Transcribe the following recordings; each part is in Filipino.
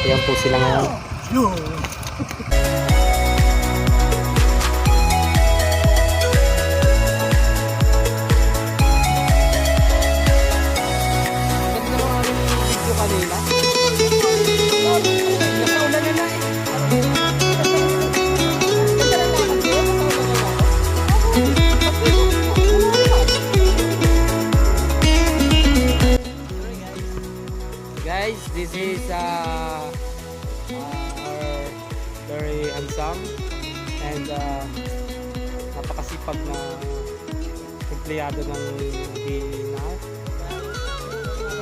Ayan po sila ngayon. Guys, this is our very handsome and napakasipag na empleyado ng Binaw.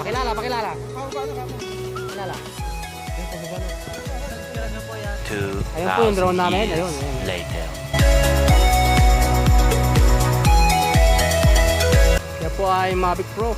Pakilala. Pakilala. 2,000 Ayun po yung drone namin. Ayun. later. Yan po ay Mavic Pro.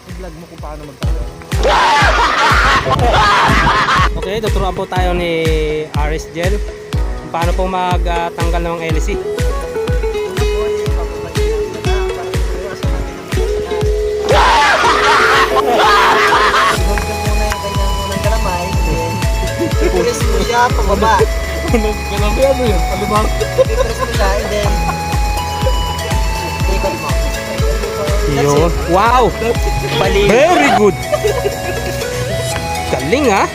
I-vlog mo kung paano magtanggal. Okay, tuturuan po tayo ni RS Gel kung paano po magtanggal ng LC. I-press mo siya pababa. Ano yun? Alibang? I-press mo siya and then ikot mo. Yun. Wow! Very good! Galing ha!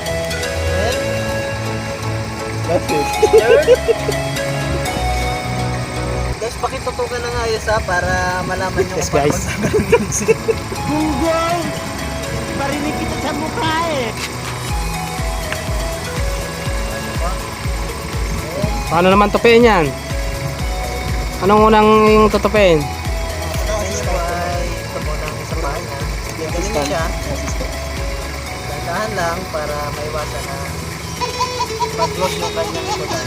That's it. Guys, pakitutukan na nga ayos ha para malaman nyo Yes guys. Google! Parinig kita sa mukha eh. Paano naman tupiin yan? Anong unang yung tutupiin? Ganyan siya. Dahan lang para maiwasan na mag-gloss yung kanyang ikutan.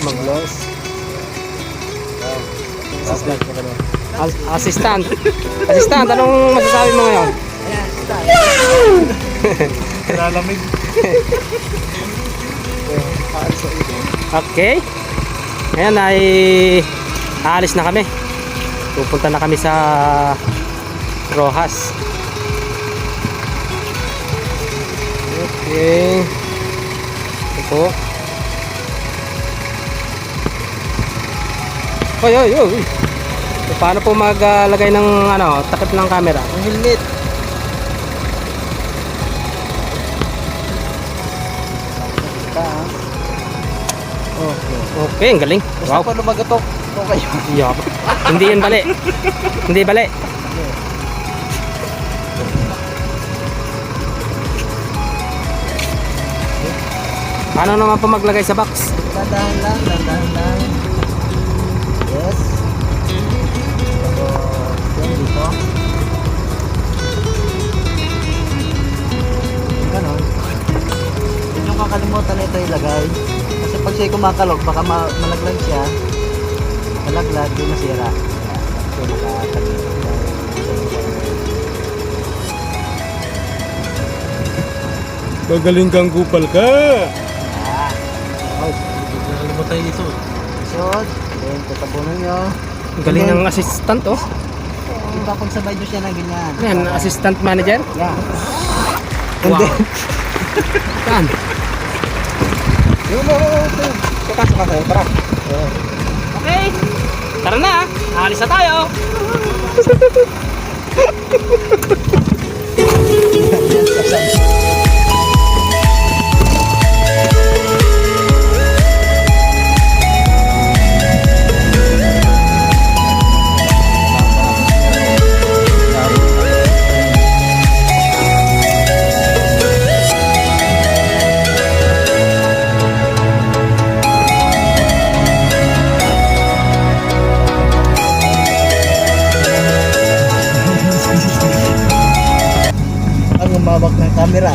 Mag-gloss. Assistant. Assistant. Assistant, anong masasabi mo ngayon? Ayan, assistant. Lalamig. Okay. Ngayon ay aalis na kami. Pupunta na kami sa Rojas. Okay. Ito po. Oy. So, paano po maglagay ng takip ng camera? Ang helmet. Okay, ang galing. Basta Wow. pa lumagatok. Okay. Yup. Hindi yan bali. Hindi bali. Paano naman po maglagay sa box? Dandahan lang. Yes. Tapos, yan dito. Ganon. Yun yung kakalimutan na ito ilagay. Kasi pag siya'y kumakalog, baka malaglag siya. Malaglag, di masira. So, nakatagin. Magaling kang kupal ka. Ano ba tayo dito? Suot. Then, tatapunan nyo. Ang galing ng assistant oh. Diba kung sabay nyo siya na ganyan? Yan, assistant manager. Yeah. Wow. Saan? Yung pasok ka kayo, tara. Okay. Tara na. Alis na tayo. Ang umawak ng camera.